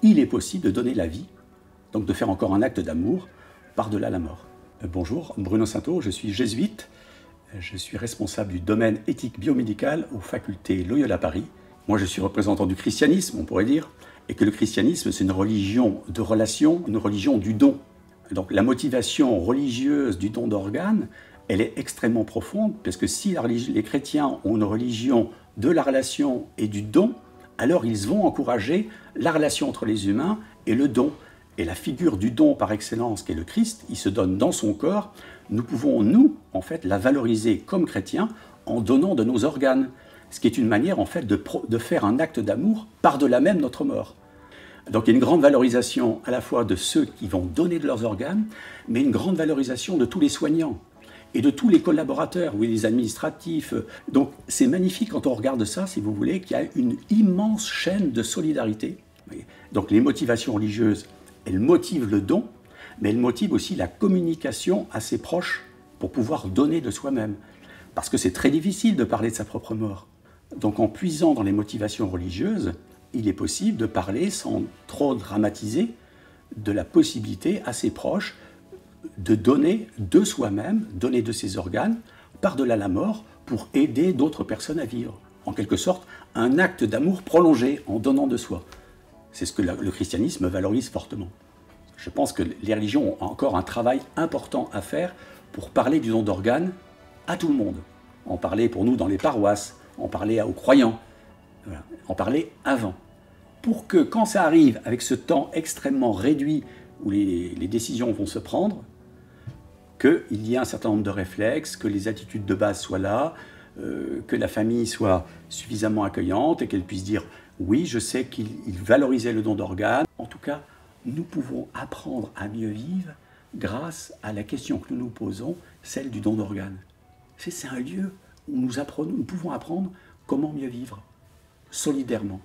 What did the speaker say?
il est possible de donner la vie, donc de faire encore un acte d'amour par-delà la mort. Bonjour, Bruno Sainteau, je suis jésuite, je suis responsable du domaine éthique biomédical aux facultés Loyola Paris. Moi je suis représentant du christianisme, on pourrait dire, et que le christianisme c'est une religion de relation, une religion du don. Donc la motivation religieuse du don d'organes, elle est extrêmement profonde, parce que si les chrétiens ont une religion de la relation et du don, alors ils vont encourager la relation entre les humains et le don. Et la figure du don par excellence, qui est le Christ, il se donne dans son corps. Nous pouvons, nous, en fait, la valoriser comme chrétiens en donnant de nos organes. Ce qui est une manière, en fait, de faire un acte d'amour par-delà même notre mort. Donc il y a une grande valorisation à la fois de ceux qui vont donner de leurs organes, mais une grande valorisation de tous les soignants et de tous les collaborateurs, oui, les administratifs. Donc c'est magnifique quand on regarde ça, si vous voulez, qu'il y a une immense chaîne de solidarité. Donc les motivations religieuses, elles motivent le don, mais elles motivent aussi la communication à ses proches pour pouvoir donner de soi-même. Parce que c'est très difficile de parler de sa propre mort. Donc en puisant dans les motivations religieuses, il est possible de parler sans trop dramatiser de la possibilité à ses proches de donner de soi-même, donner de ses organes, par-delà la mort, pour aider d'autres personnes à vivre. En quelque sorte, un acte d'amour prolongé en donnant de soi. C'est ce que le christianisme valorise fortement. Je pense que les religions ont encore un travail important à faire pour parler du don d'organes à tout le monde. En parler pour nous dans les paroisses, en parler aux croyants, voilà, en parler avant. Pour que quand ça arrive avec ce temps extrêmement réduit où les décisions vont se prendre, qu'il y ait un certain nombre de réflexes, que les attitudes de base soient là, que la famille soit suffisamment accueillante et qu'elle puisse dire « oui, je sais qu'il valorisait le don d'organes ». En tout cas, nous pouvons apprendre à mieux vivre grâce à la question que nous nous posons, celle du don d'organes. C'est un lieu où nous pouvons apprendre comment mieux vivre, solidairement.